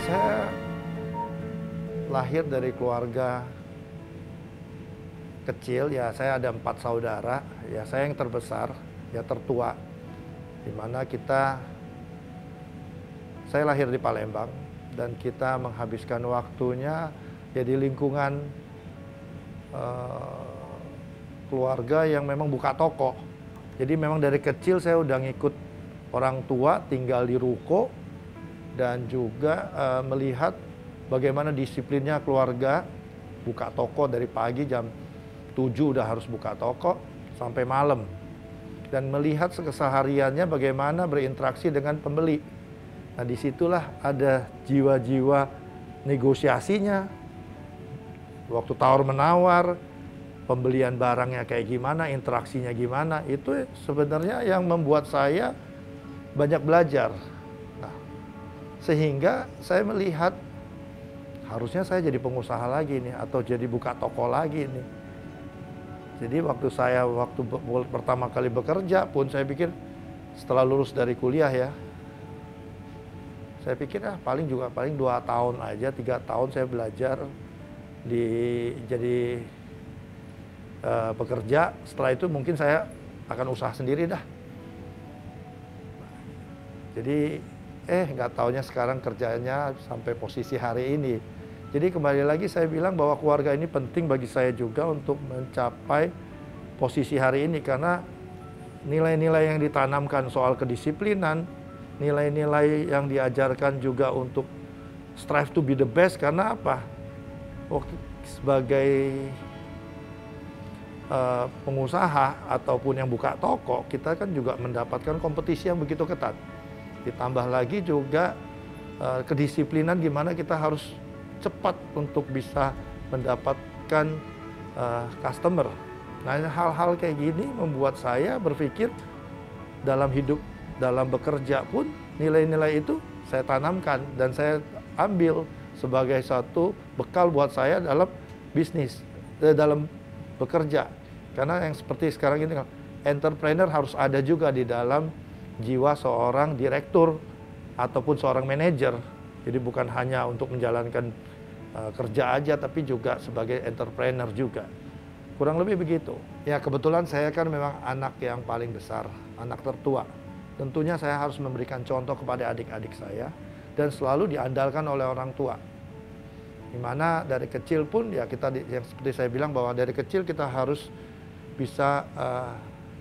saya lahir dari keluarga kecil, ya saya ada 4 saudara, ya saya yang terbesar, ya tertua. Dimana saya lahir di Palembang dan kita menghabiskan waktunya ya di lingkungan keluarga yang memang buka toko. Jadi memang dari kecil saya udah ngikut orang tua tinggal di ruko dan juga melihat bagaimana disiplinnya keluarga buka toko dari pagi jam 7 udah harus buka toko sampai malam. Dan melihat kesehariannya bagaimana berinteraksi dengan pembeli. Nah disitulah ada jiwa-jiwa negosiasinya. Waktu tawar-menawar, pembelian barangnya kayak gimana, interaksinya gimana. Itu sebenarnya yang membuat saya banyak belajar. Nah, sehingga saya melihat harusnya saya jadi pengusaha lagi nih, atau jadi buka toko lagi nih. Jadi waktu pertama kali bekerja pun saya pikir setelah lulus dari kuliah ya, saya pikir paling 2 tahun aja, 3 tahun saya belajar jadi pekerja. Setelah itu mungkin saya akan usaha sendiri dah. Jadi nggak taunya sekarang kerjanya sampai posisi hari ini. Jadi kembali lagi saya bilang bahwa keluarga ini penting bagi saya juga untuk mencapai posisi hari ini. Karena nilai-nilai yang ditanamkan soal kedisiplinan, nilai-nilai yang diajarkan juga untuk strive to be the best. Karena apa? Waktu sebagai pengusaha ataupun yang buka toko, kita kan juga mendapatkan kompetisi yang begitu ketat. Ditambah lagi juga kedisiplinan gimana kita harus cepat untuk bisa mendapatkan customer. Nah hal-hal kayak gini membuat saya berpikir dalam hidup, dalam bekerja pun nilai-nilai itu saya tanamkan dan saya ambil sebagai satu bekal buat saya dalam bisnis, dalam bekerja. Karena yang seperti sekarang ini, entrepreneur harus ada juga di dalam jiwa seorang direktur ataupun seorang manajer. Jadi bukan hanya untuk menjalankan kerja aja, tapi juga sebagai entrepreneur juga. Kurang lebih begitu. Ya kebetulan saya kan memang anak yang paling besar, anak tertua. Tentunya saya harus memberikan contoh kepada adik-adik saya dan selalu diandalkan oleh orang tua. Dimana dari kecil pun ya kita, yang seperti saya bilang bahwa dari kecil kita harus bisa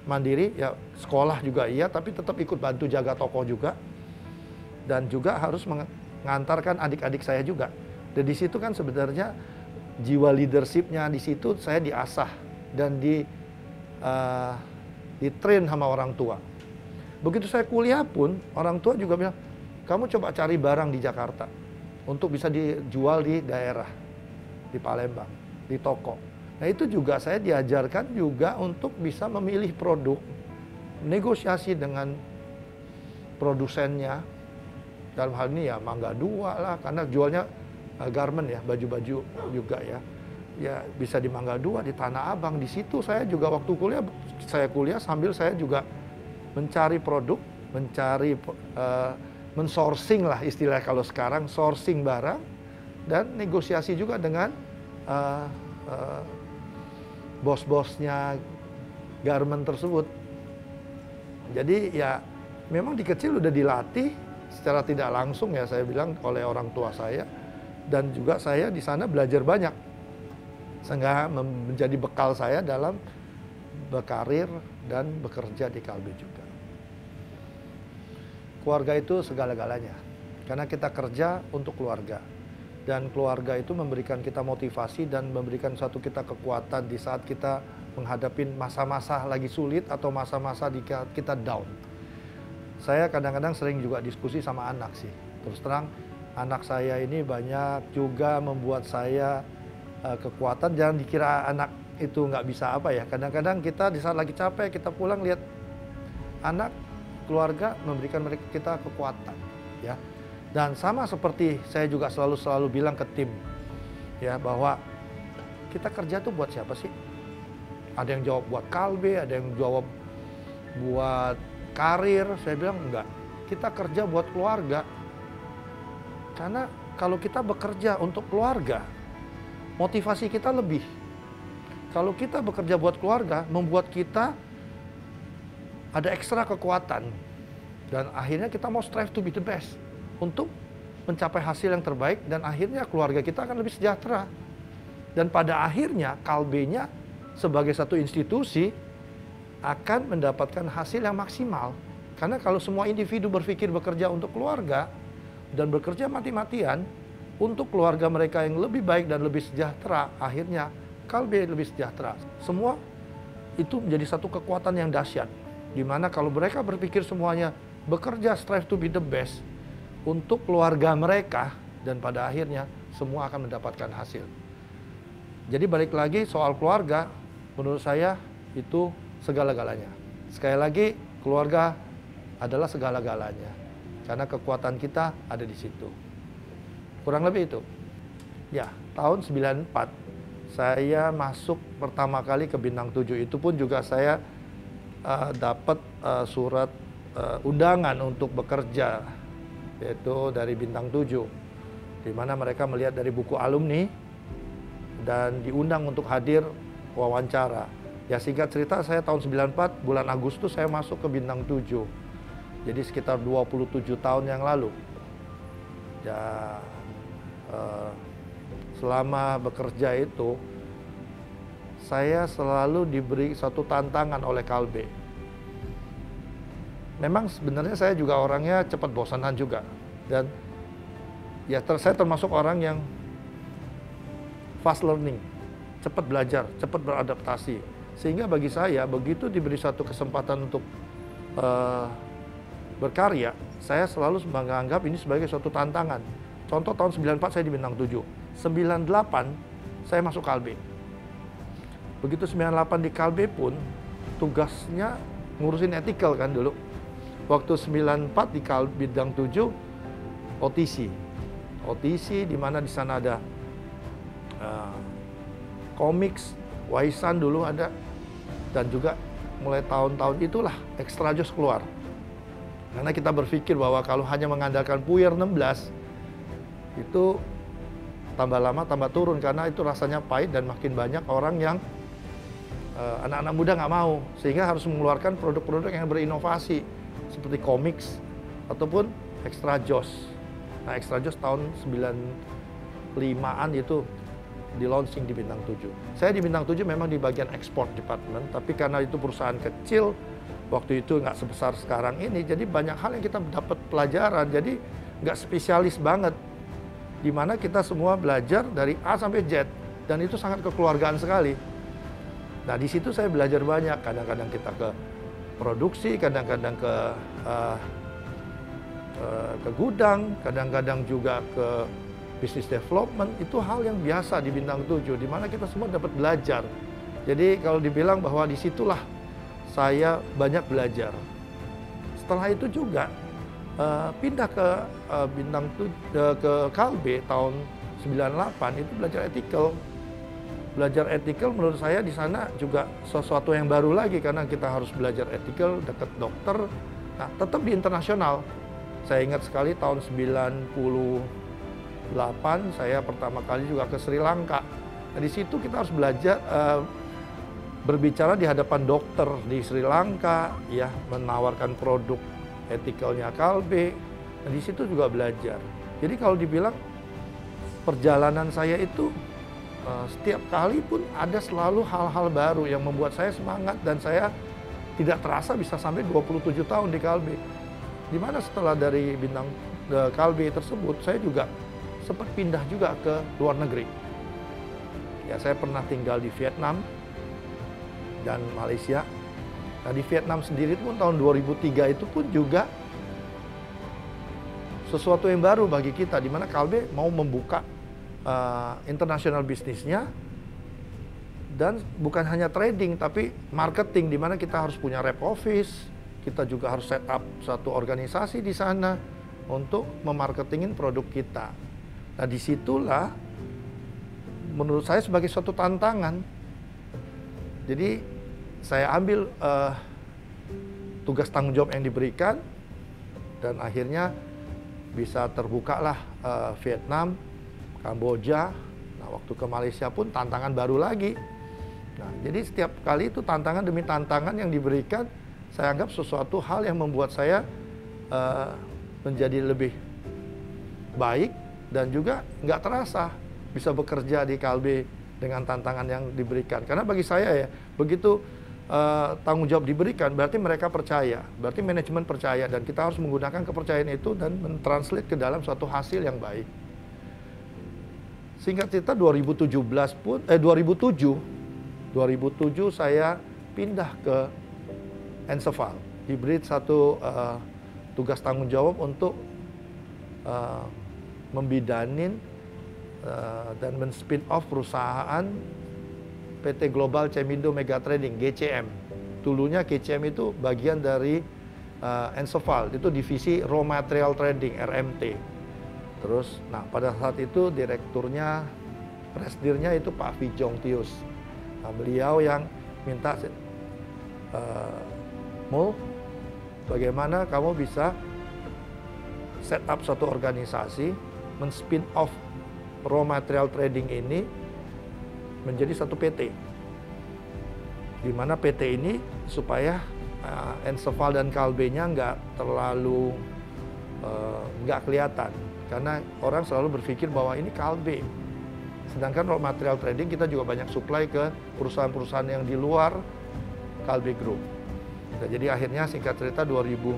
mandiri, ya sekolah juga iya, tapi tetap ikut bantu jaga toko juga. Dan juga harus mengantarkan adik-adik saya juga. Dan di situ kan sebenarnya jiwa leadershipnya di situ saya diasah dan di-train sama orang tua. Begitu saya kuliah pun orang tua juga bilang, kamu coba cari barang di Jakarta untuk bisa dijual di daerah, di Palembang, di toko. Nah itu juga saya diajarkan juga untuk bisa memilih produk, negosiasi dengan produsennya. Dalam hal ini ya Mangga 2 lah, karena jualnya garment ya, baju-baju juga ya. Ya bisa di Mangga 2, di Tanah Abang. Di situ saya juga waktu kuliah, sambil saya juga mencari produk, mensourcing lah istilahnya kalau sekarang, sourcing barang dan negosiasi juga dengan bos-bosnya garment tersebut. Jadi ya memang di kecil udah dilatih secara tidak langsung ya saya bilang oleh orang tua saya, dan juga saya di sana belajar banyak sehingga menjadi bekal saya dalam berkarir dan bekerja di Kalbe juga. Keluarga itu segala-galanya karena kita kerja untuk keluarga, dan keluarga itu memberikan kita motivasi dan memberikan suatu kita kekuatan di saat kita menghadapi masa-masa lagi sulit atau masa-masa di kita down. Saya kadang-kadang sering juga diskusi sama anak sih. Terus terang, anak saya ini banyak juga membuat saya kekuatan. Jangan dikira anak itu nggak bisa apa ya. Kadang-kadang kita di saat lagi capek, kita pulang lihat anak, keluarga memberikan kita kekuatan. Ya. Dan sama seperti saya juga selalu bilang ke tim, ya bahwa kita kerja tuh buat siapa sih? Ada yang jawab buat Kalbe, ada yang jawab buat karir. Saya bilang enggak, kita kerja buat keluarga. Karena kalau kita bekerja untuk keluarga, motivasi kita lebih. Kalau kita bekerja buat keluarga, membuat kita ada ekstra kekuatan. Dan akhirnya kita mau strive to be the best untuk mencapai hasil yang terbaik, dan akhirnya keluarga kita akan lebih sejahtera. Dan pada akhirnya Kalbe-nya sebagai satu institusi akan mendapatkan hasil yang maksimal. Karena kalau semua individu berpikir bekerja untuk keluarga dan bekerja mati-matian untuk keluarga mereka yang lebih baik dan lebih sejahtera, akhirnya Kalbe lebih sejahtera. Semua itu menjadi satu kekuatan yang dahsyat. Dimana kalau mereka berpikir semuanya bekerja strive to be the best untuk keluarga mereka, dan pada akhirnya semua akan mendapatkan hasil. Jadi balik lagi soal keluarga, menurut saya itu segala-galanya. Sekali lagi, keluarga adalah segala-galanya. Karena kekuatan kita ada di situ. Kurang lebih itu. Ya, tahun 94 saya masuk pertama kali ke Bintang 7. Itu pun juga saya dapat surat undangan untuk bekerja, yaitu dari Bintang 7. Di mana mereka melihat dari buku alumni dan diundang untuk hadir wawancara. Ya, singkat cerita, saya tahun 94 bulan Agustus saya masuk ke Bintang 7. Jadi sekitar 27 tahun yang lalu. Ya, selama bekerja itu saya selalu diberi satu tantangan oleh Kalbe. Memang sebenarnya saya juga orangnya cepat bosanan juga, dan ya saya termasuk orang yang fast learning, cepat belajar, cepat beradaptasi. Sehingga bagi saya begitu diberi satu kesempatan untuk berkarya, saya selalu menganggap ini sebagai suatu tantangan. Contoh tahun 94 saya di Bintang 7, 98 saya masuk Kalbe. Begitu 98 di Kalbe pun tugasnya ngurusin ethical kan dulu. Waktu 94 di Bintang 7 OTC di mana di sana ada komiks, waisan dulu ada, dan juga mulai tahun-tahun itulah Extra Joss keluar. Karena kita berpikir bahwa kalau hanya mengandalkan Puyer 16 itu tambah lama tambah turun, karena itu rasanya pahit dan makin banyak orang yang anak-anak muda nggak mau, sehingga harus mengeluarkan produk-produk yang berinovasi seperti komiks ataupun Extra Joss. Nah, Extra Joss tahun 95-an itu di launching di Bintang 7. Saya di Bintang 7 memang di bagian export department, tapi karena itu perusahaan kecil, waktu itu nggak sebesar sekarang ini, jadi banyak hal yang kita dapat pelajaran, jadi nggak spesialis banget. Dimana kita semua belajar dari A sampai Z, dan itu sangat kekeluargaan sekali. Nah, di situ saya belajar banyak, kadang-kadang kita ke produksi, kadang-kadang ke gudang, kadang-kadang juga ke business development. Itu hal yang biasa di Bintang 7, di mana kita semua dapat belajar. Jadi kalau dibilang bahwa disitulah saya banyak belajar. Setelah itu juga pindah ke Bintang 7, ke Kalbe tahun 98 itu belajar ethical. Belajar ethical menurut saya di sana juga sesuatu yang baru lagi, karena kita harus belajar ethical dekat dokter. Nah, tetap di internasional. Saya ingat sekali tahun 98 saya pertama kali juga ke Sri Lanka. Nah, di situ kita harus belajar berbicara di hadapan dokter di Sri Lanka, ya, menawarkan produk ethicalnya Kalbe. Nah, di situ juga belajar. Jadi kalau dibilang perjalanan saya itu setiap kali pun ada selalu hal-hal baru yang membuat saya semangat, dan saya tidak terasa bisa sampai 27 tahun di Kalbe. Dimana setelah dari Bintang Kalbe tersebut, saya juga sempat pindah juga ke luar negeri. Ya, saya pernah tinggal di Vietnam dan Malaysia. Nah, di Vietnam sendiri pun tahun 2003 itu pun juga sesuatu yang baru bagi kita, di mana Kalbe mau membuka internasional bisnisnya, dan bukan hanya trading tapi marketing, di mana kita harus punya rep office, kita juga harus set up satu organisasi di sana untuk memarketingin produk kita. Nah, disitulah menurut saya sebagai suatu tantangan. Jadi saya ambil tugas tanggung jawab yang diberikan, dan akhirnya bisa terbukalah Vietnam, Kamboja. Nah, waktu ke Malaysia pun tantangan baru lagi. Nah, jadi setiap kali itu tantangan demi tantangan yang diberikan, saya anggap sesuatu hal yang membuat saya menjadi lebih baik dan juga nggak terasa bisa bekerja di Kalbe dengan tantangan yang diberikan. Karena bagi saya ya, begitu tanggung jawab diberikan, berarti mereka percaya, berarti manajemen percaya, dan kita harus menggunakan kepercayaan itu dan mentranslate ke dalam suatu hasil yang baik. Singkat cerita 2007 saya pindah ke Enseval, diberi satu tugas tanggung jawab untuk membidanin dan men-spin off perusahaan PT Global Cemindo Mega Trading, GCM. Dulunya GCM itu bagian dari Enseval, itu divisi Raw Material Trading, RMT. Terus, nah pada saat itu direkturnya, presidirnya itu Pak Vijong Tius. Nah, beliau yang minta, Mul, bagaimana kamu bisa set up satu organisasi, men-spin off raw material trading ini menjadi satu PT. Di mana PT ini supaya Enseval dan Kalbe-nya nggak terlalu nggak kelihatan. Karena orang selalu berpikir bahwa ini Kalbe. Sedangkan raw material trading kita juga banyak supply ke perusahaan-perusahaan yang di luar Kalbe Group. Nah, jadi akhirnya singkat cerita 2007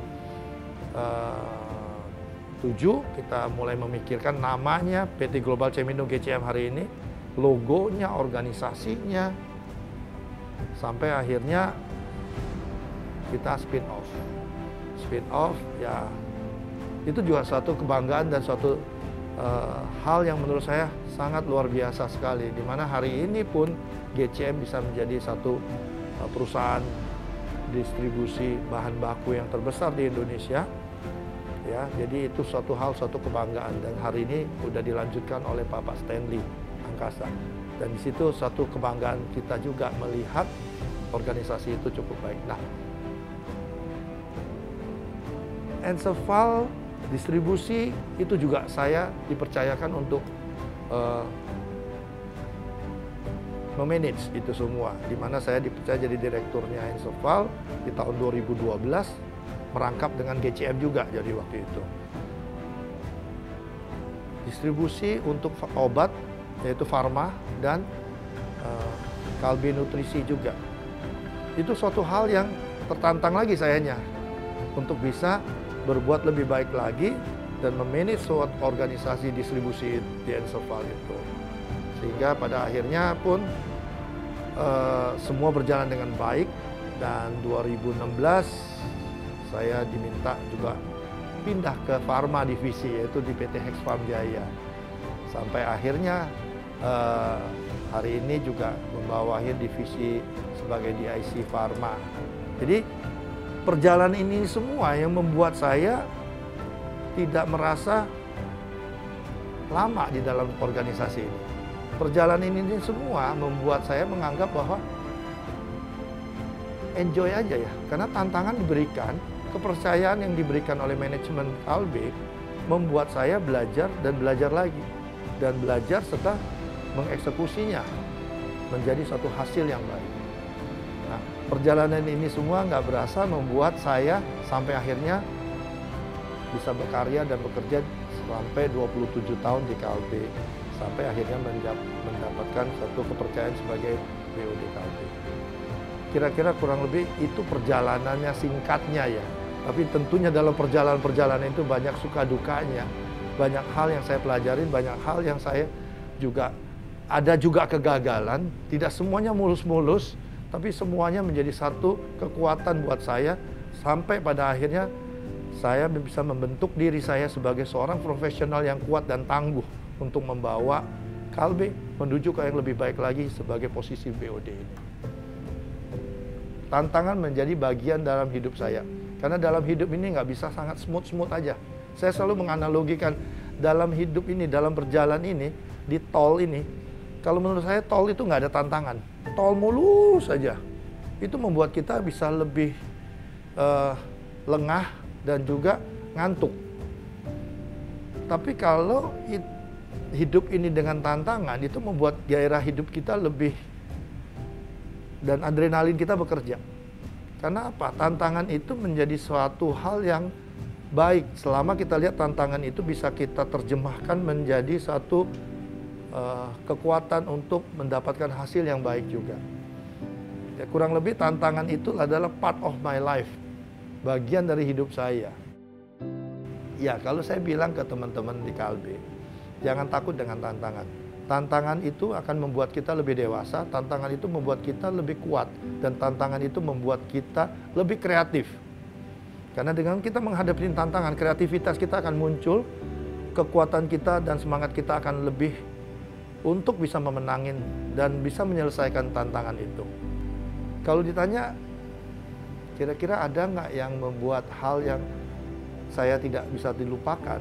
kita mulai memikirkan namanya PT Global Cemindo GCM hari ini, logonya, organisasinya, sampai akhirnya kita spin off. Spin off ya itu juga suatu kebanggaan dan suatu hal yang menurut saya sangat luar biasa sekali, di mana hari ini pun GCM bisa menjadi satu perusahaan distribusi bahan baku yang terbesar di Indonesia. Ya, jadi itu suatu hal, suatu kebanggaan, dan hari ini sudah dilanjutkan oleh Bapak Stanley Angkasa. Dan di situ satu kebanggaan kita juga melihat organisasi itu cukup baik. Nah, Enseval distribusi itu juga saya dipercayakan untuk memanage itu semua, di mana saya dipercaya jadi direkturnya Enseval di tahun 2012, merangkap dengan GCM juga jadi waktu itu. Distribusi untuk obat, yaitu farma, dan Kalbe Nutrisi juga. Itu suatu hal yang tertantang lagi sayanya untuk bisa berbuat lebih baik lagi dan memanage suatu organisasi distribusi di Enseval itu. Sehingga pada akhirnya pun semua berjalan dengan baik, dan 2016 saya diminta juga pindah ke Pharma divisi, yaitu di PT Hexfarm Jaya. Sampai akhirnya hari ini juga membawahi divisi sebagai DIC Pharma. Jadi perjalanan ini semua yang membuat saya tidak merasa lama di dalam organisasi ini. Perjalanan ini semua membuat saya menganggap bahwa enjoy aja ya, karena tantangan diberikan, kepercayaan yang diberikan oleh manajemen Kalbe membuat saya belajar dan belajar lagi, dan belajar serta mengeksekusinya menjadi satu hasil yang baik. Nah, perjalanan ini semua nggak berasa membuat saya sampai akhirnya bisa berkarya dan bekerja sampai 27 tahun di Kalbe, sampai akhirnya mendapatkan satu kepercayaan sebagai BOD Kalbe. Kira-kira kurang lebih itu perjalanannya singkatnya ya. Tapi tentunya dalam perjalanan-perjalanan itu banyak suka dukanya, banyak hal yang saya pelajarin, banyak hal yang saya juga ada juga kegagalan. Tidak semuanya mulus-mulus, tapi semuanya menjadi satu kekuatan buat saya, sampai pada akhirnya saya bisa membentuk diri saya sebagai seorang profesional yang kuat dan tangguh untuk membawa Kalbe menuju ke yang lebih baik lagi sebagai posisi BOD ini. Tantangan menjadi bagian dalam hidup saya. Karena dalam hidup ini nggak bisa sangat smooth-smooth aja. Saya selalu menganalogikan dalam hidup ini, dalam berjalan ini, di tol ini, kalau menurut saya tol itu nggak ada tantangan. Tol mulus saja. Itu membuat kita bisa lebih lengah dan juga ngantuk. Tapi kalau hidup ini dengan tantangan, itu membuat gairah hidup kita lebih, dan adrenalin kita bekerja. Karena apa? Tantangan itu menjadi suatu hal yang baik selama kita lihat tantangan itu bisa kita terjemahkan menjadi satu kekuatan untuk mendapatkan hasil yang baik juga. Ya, kurang lebih tantangan itu adalah part of my life, bagian dari hidup saya. Ya, kalau saya bilang ke teman-teman di Kalbe, jangan takut dengan tantangan. Tantangan itu akan membuat kita lebih dewasa, tantangan itu membuat kita lebih kuat, dan tantangan itu membuat kita lebih kreatif. Karena dengan kita menghadapi tantangan, kreativitas kita akan muncul, kekuatan kita dan semangat kita akan lebih untuk bisa memenangin dan bisa menyelesaikan tantangan itu. Kalau ditanya, kira-kira ada nggak yang membuat hal yang saya tidak bisa dilupakan?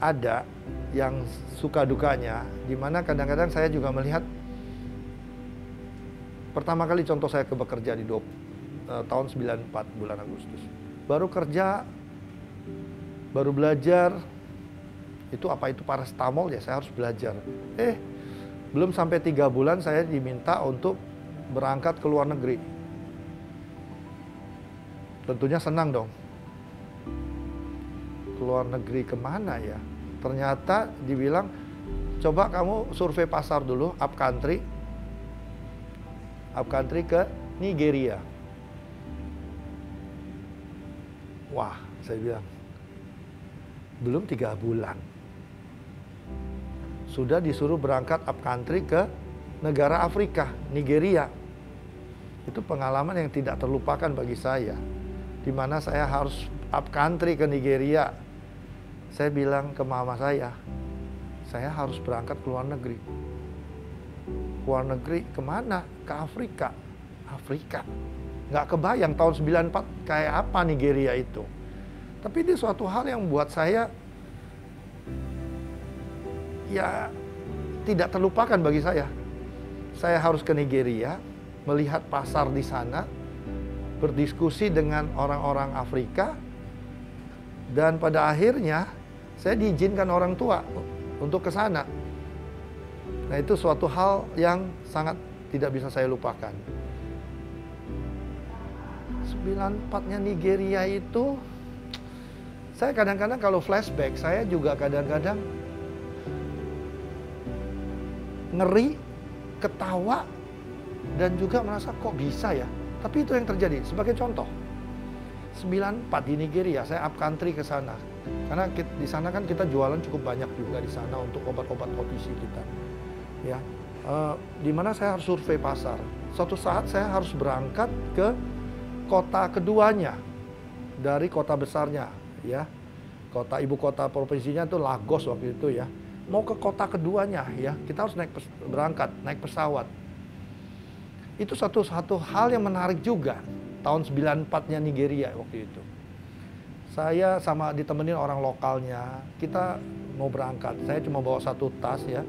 Ada yang suka dukanya, dimana kadang-kadang saya juga melihat, pertama kali contoh saya bekerja di tahun 94 bulan Agustus. Baru kerja, baru belajar, itu apa itu paracetamol ya, saya harus belajar. Belum sampai 3 bulan saya diminta untuk berangkat ke luar negeri. Tentunya senang dong. Ke luar negeri kemana ya? Ternyata dibilang, coba kamu survei pasar dulu, up country ke Nigeria. Wah, saya bilang, belum 3 bulan. Sudah disuruh berangkat up country ke negara Afrika, Nigeria. Itu pengalaman yang tidak terlupakan bagi saya. Di mana saya harus up country ke Nigeria. Saya bilang ke mama saya harus berangkat ke luar negeri. Luar negeri kemana? Ke Afrika. Afrika. Nggak kebayang tahun 94 kayak apa Nigeria itu. Tapi ini suatu hal yang buat saya ya tidak terlupakan bagi saya. Saya harus ke Nigeria, melihat pasar di sana, berdiskusi dengan orang-orang Afrika, dan pada akhirnya saya diizinkan orang tua untuk ke sana. Nah, itu suatu hal yang sangat tidak bisa saya lupakan. 94-nya Nigeria itu, saya kadang-kadang kalau flashback, saya juga kadang-kadang ngeri, ketawa, dan juga merasa kok bisa ya. Tapi itu yang terjadi. Sebagai contoh, 94 di Nigeria, saya up country ke sana. Karena di sana kan kita jualan cukup banyak juga di sana untuk obat-obat OTC kita. Ya, di mana saya harus survei pasar. Suatu saat saya harus berangkat ke kota keduanya dari kota besarnya, ya. Ibu kota provinsinya itu Lagos waktu itu ya. Mau ke kota keduanya ya, kita harus naik pesawat. Itu satu hal yang menarik juga. Tahun 94-nya Nigeria waktu itu. Saya sama ditemenin orang lokalnya, kita mau berangkat. Saya cuma bawa 1 tas ya,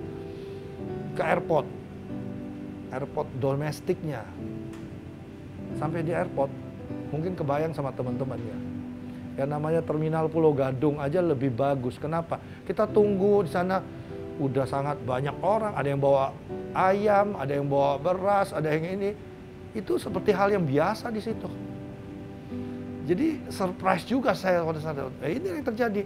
ke airport domestiknya. Sampai di airport, mungkin kebayang sama teman-teman ya. Yang namanya terminal Pulau Gadung aja lebih bagus. Kenapa? Kita tunggu di sana udah sangat banyak orang. Ada yang bawa ayam, ada yang bawa beras, ada yang ini. Itu seperti hal yang biasa di situ. Jadi surprise juga saya pada saat itu. Ini yang terjadi.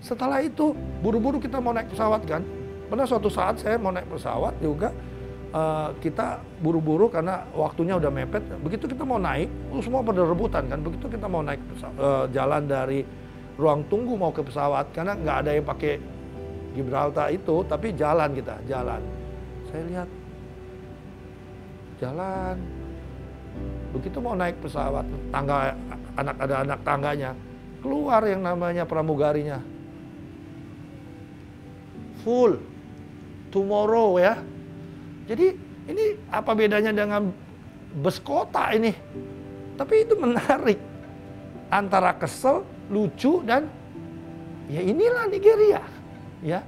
Setelah itu buru-buru kita mau naik pesawat kan. Pernah suatu saat saya mau naik pesawat juga. Kita buru-buru karena waktunya udah mepet. Begitu kita mau naik, semua pada rebutan kan. Begitu kita mau naik jalan dari ruang tunggu mau ke pesawat, karena nggak ada yang pakai Gibraltar itu, tapi jalan kita, jalan. Saya lihat jalan. Begitu mau naik pesawat, ada anak tangganya, keluar yang namanya pramugarinya. Full tomorrow ya. Jadi ini apa bedanya dengan bus kota ini? Tapi itu menarik. Antara kesel, lucu, dan ya inilah Nigeria. Ya.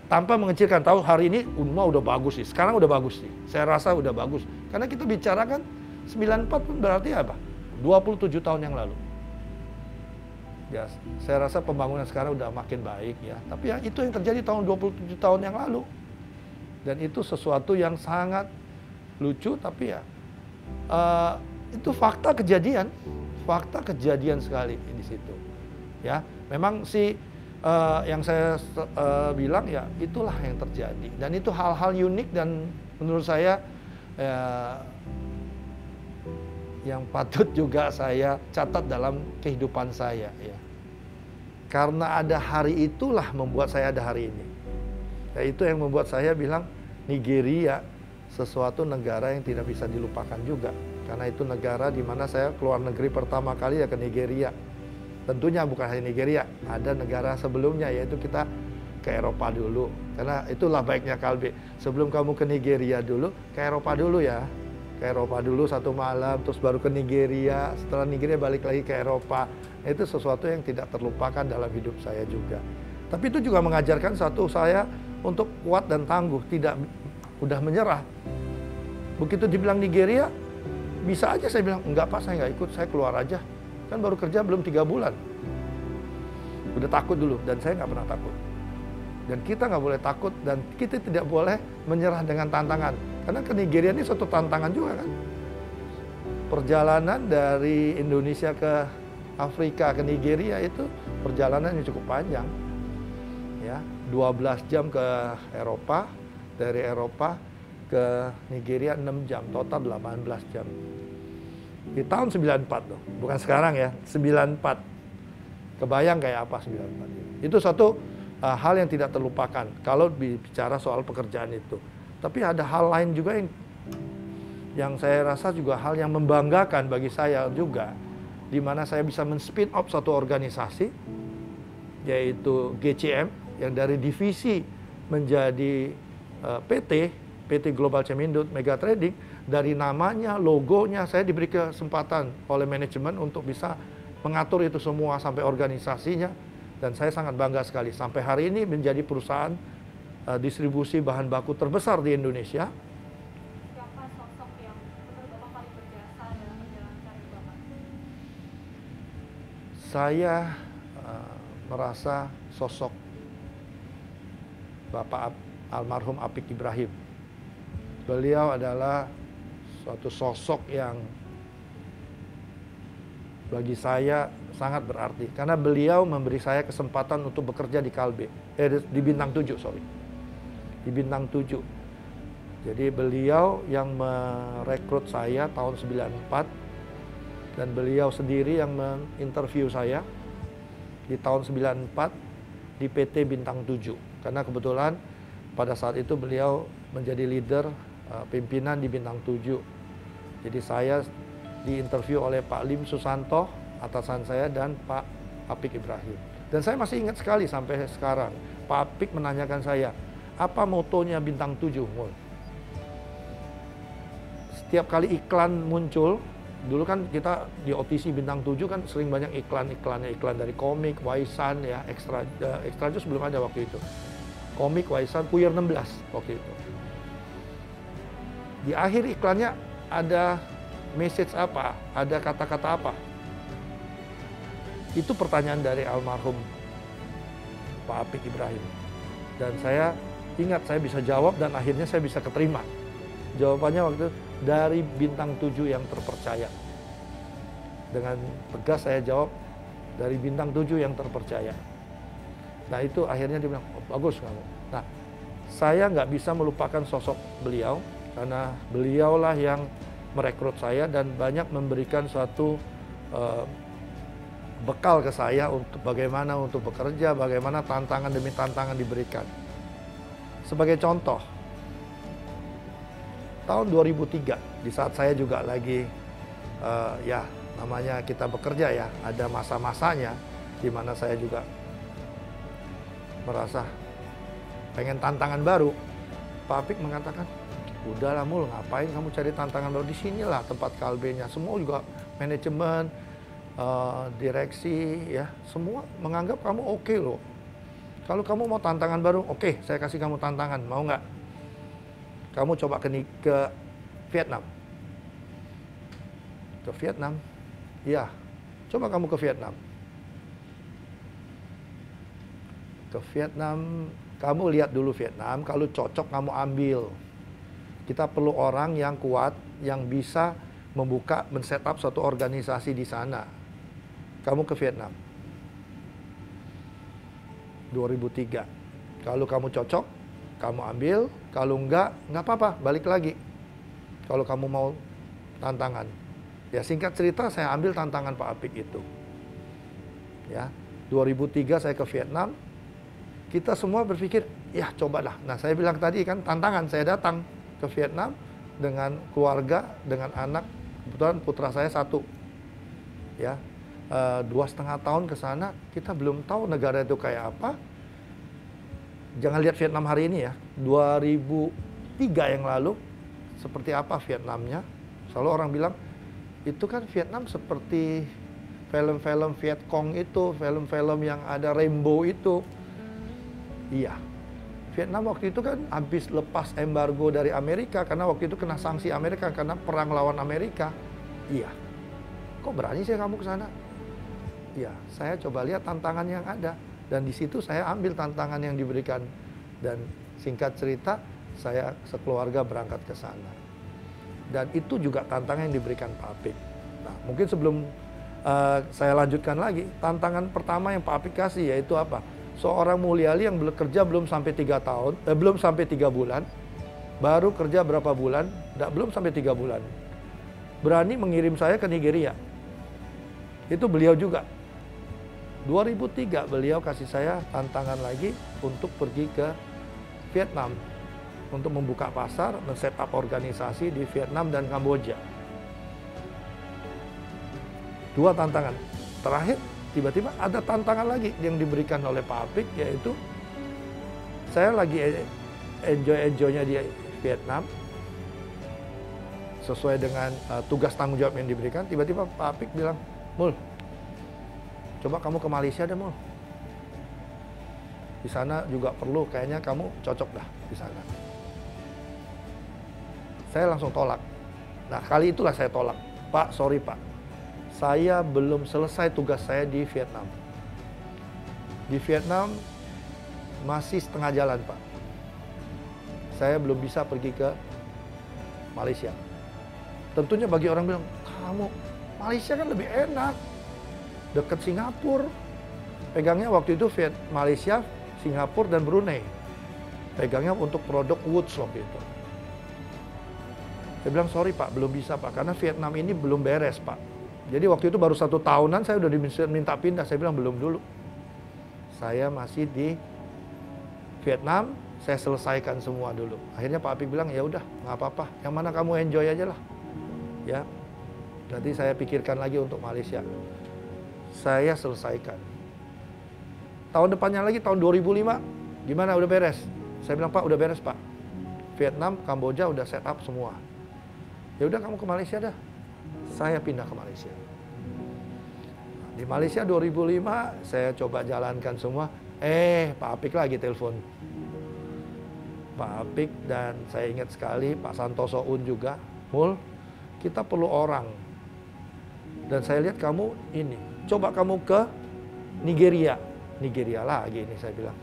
Tanpa mengecilkan, tahu hari ini Unma udah bagus sih. Sekarang udah bagus sih. Saya rasa udah bagus. Karena kita bicarakan 94 pun berarti apa? 27 tahun yang lalu. Ya, saya rasa pembangunan sekarang udah makin baik ya. Tapi ya itu yang terjadi tahun 27 tahun yang lalu. Dan itu sesuatu yang sangat lucu, tapi ya itu fakta kejadian sekali di situ. Ya, memang sih yang saya bilang ya itulah yang terjadi. Dan itu hal-hal unik dan menurut saya yang patut juga saya catat dalam kehidupan saya ya. Karena ada hari itulah membuat saya ada hari ini. Ya, itu yang membuat saya bilang Nigeria sesuatu negara yang tidak bisa dilupakan juga. Karena itu negara di mana saya keluar negeri pertama kali ya ke Nigeria. Tentunya bukan hanya Nigeria, ada negara sebelumnya yaitu kita ke Eropa dulu. Karena itulah baiknya Kalbe. Sebelum kamu ke Nigeria dulu, ke Eropa dulu ya. Ke Eropa dulu 1 malam, terus baru ke Nigeria. Setelah Nigeria balik lagi ke Eropa. Itu sesuatu yang tidak terlupakan dalam hidup saya juga. Tapi itu juga mengajarkan satu saya untuk kuat dan tangguh, tidak udah menyerah. Begitu dibilang Nigeria, bisa aja saya bilang, enggak Pak, saya nggak ikut, saya keluar aja. Kan baru kerja belum 3 bulan. Udah takut dulu, dan saya nggak pernah takut. Dan kita nggak boleh takut, dan kita tidak boleh menyerah dengan tantangan. Karena ke Nigeria ini suatu tantangan juga kan. Perjalanan dari Indonesia ke Afrika ke Nigeria itu perjalanan yang cukup panjang. Ya, 12 jam ke Eropa, dari Eropa ke Nigeria 6 jam, total 18 jam. Di tahun 94 tuh, bukan sekarang ya, 94. Kebayang kayak apa 94. Itu satu hal yang tidak terlupakan kalau bicara soal pekerjaan itu. Tapi ada hal lain juga yang saya rasa juga hal yang membanggakan bagi saya juga, di mana saya bisa men-spin off satu organisasi, yaitu GCM, yang dari divisi menjadi PT Global Cemindut Mega Trading. Dari namanya, logonya, saya diberi kesempatan oleh manajemen untuk bisa mengatur itu semua sampai organisasinya. Dan saya sangat bangga sekali, sampai hari ini menjadi perusahaan distribusi bahan baku terbesar di Indonesia. Siapa sosok yang menurut Bapak paling berjasa dalam perjalanan karir Bapak? Saya merasa sosok Bapak almarhum Apik Ibrahim. Beliau adalah suatu sosok yang bagi saya sangat berarti. Karena beliau memberi saya kesempatan untuk bekerja di Kalbe. Di Bintang 7, sorry. Di Bintang 7. Jadi beliau yang merekrut saya tahun 94. Dan beliau sendiri yang menginterview saya di tahun 94 di PT Bintang 7. Karena kebetulan pada saat itu beliau menjadi leader pimpinan di Bintang 7. Jadi saya diinterview oleh Pak Lim Susanto, atasan saya, dan Pak Apik Ibrahim. Dan saya masih ingat sekali sampai sekarang. Pak Apik menanyakan saya, apa motonya Bintang 7? Setiap kali iklan muncul, dulu kan kita di OTC Bintang 7 kan sering banyak iklan dari komik, Waisan, ya, Extra Jus belum ada waktu itu. Komik, Waisan, Puyer 16 waktu itu. Di akhir iklannya ada message apa, ada kata-kata apa. Itu pertanyaan dari almarhum Pak Apik Ibrahim. Dan saya ingat saya bisa jawab dan akhirnya saya bisa keterima. Jawabannya waktu itu, dari Bintang 7 yang terpercaya. Dengan tegas saya jawab, dari Bintang 7 yang terpercaya. Nah itu akhirnya dia bilang, oh, bagus kamu. Nah, saya nggak bisa melupakan sosok beliau, karena beliaulah yang merekrut saya dan banyak memberikan suatu bekal ke saya untuk bagaimana untuk bekerja, bagaimana tantangan demi tantangan diberikan. Sebagai contoh, tahun 2003, di saat saya juga lagi, ya namanya kita bekerja ya, ada masa-masanya di mana saya juga merasa pengen tantangan baru. Pak Apik mengatakan, udahlah Mul, ngapain kamu cari tantangan baru, di sinilah tempat Kalbe-nya. Semua juga manajemen, direksi, ya semua menganggap kamu oke loh. Kalau kamu mau tantangan baru, oke, saya kasih kamu tantangan, mau nggak? Kamu coba ke Vietnam. Ke Vietnam? Iya, coba kamu ke Vietnam. Ke Vietnam, kamu lihat dulu Vietnam, kalau cocok kamu ambil. Kita perlu orang yang kuat, yang bisa membuka, men-setup suatu organisasi di sana. Kamu ke Vietnam. 2003. Kalau kamu cocok, kamu ambil. Kalau enggak apa-apa, balik lagi. Kalau kamu mau tantangan. Ya singkat cerita, saya ambil tantangan Pak Apik itu. Ya, 2003 saya ke Vietnam. Kita semua berpikir, ya cobalah. Nah, saya bilang tadi kan tantangan, saya datang ke Vietnam dengan keluarga, dengan anak. Kebetulan putra saya 1. Ya, 2,5 tahun ke sana, kita belum tahu negara itu kayak apa. Jangan lihat Vietnam hari ini ya. 2003 yang lalu, seperti apa Vietnamnya. Selalu orang bilang, itu kan Vietnam seperti film-film Vietcong itu, film-film yang ada rainbow itu. Iya. Vietnam waktu itu kan habis lepas embargo dari Amerika, karena waktu itu kena sanksi Amerika, karena perang lawan Amerika. Iya. Kok berani sih kamu ke sana? Iya, saya coba lihat tantangan yang ada. Dan di situ saya ambil tantangan yang diberikan. Dan singkat cerita, saya sekeluarga berangkat ke sana. Dan itu juga tantangan yang diberikan Pak Apik. Nah, mungkin sebelum saya lanjutkan lagi, tantangan pertama yang Pak Apik kasih yaitu apa? Seorang mulyali yang bekerja belum sampai 3 tahun, belum sampai 3 bulan, baru kerja berapa bulan, belum sampai 3 bulan. Berani mengirim saya ke Nigeria. Itu beliau juga. 2003 beliau kasih saya tantangan lagi untuk pergi ke Vietnam untuk membuka pasar, men-setup organisasi di Vietnam dan Kamboja. 2 tantangan. Terakhir, tiba-tiba ada tantangan lagi yang diberikan oleh Pak Apik, yaitu saya lagi enjoy-enjoynya di Vietnam, sesuai dengan tugas tanggung jawab yang diberikan. Tiba-tiba Pak Apik bilang, "Mul, coba kamu ke Malaysia deh, Mul. Di sana juga perlu, kayaknya kamu cocok dah di sana." Saya langsung tolak. Nah, kali itulah saya tolak. "Pak, sorry Pak. Saya belum selesai tugas saya di Vietnam. Di Vietnam masih setengah jalan, Pak. Saya belum bisa pergi ke Malaysia." Tentunya bagi orang bilang, "Kamu, Malaysia kan lebih enak. Dekat Singapura." Pegangnya waktu itu Malaysia, Singapura, dan Brunei. Pegangnya untuk produk Woods waktu itu. Saya bilang, "Sorry Pak, belum bisa Pak, karena Vietnam ini belum beres Pak." Jadi waktu itu baru 1 tahunan saya udah diminta pindah. Saya bilang, "Belum dulu. Saya masih di Vietnam, saya selesaikan semua dulu." Akhirnya Pak Apik bilang, "Ya udah, nggak apa-apa. Yang mana kamu enjoy aja lah. Ya, nanti saya pikirkan lagi untuk Malaysia." Saya selesaikan. Tahun depannya lagi, tahun 2005, gimana, udah beres? Saya bilang, "Pak, udah beres Pak. Vietnam, Kamboja udah set up semua. Ya udah, kamu ke Malaysia dah." Saya pindah ke Malaysia. Di Malaysia 2005 saya coba jalankan semua. Pak Apik lagi telepon. Pak Apik, dan saya ingat sekali Pak Santoso Un juga. "Mul, kita perlu orang. Dan saya lihat kamu ini. Coba kamu ke Nigeria." Nigeria lagi ini saya bilang.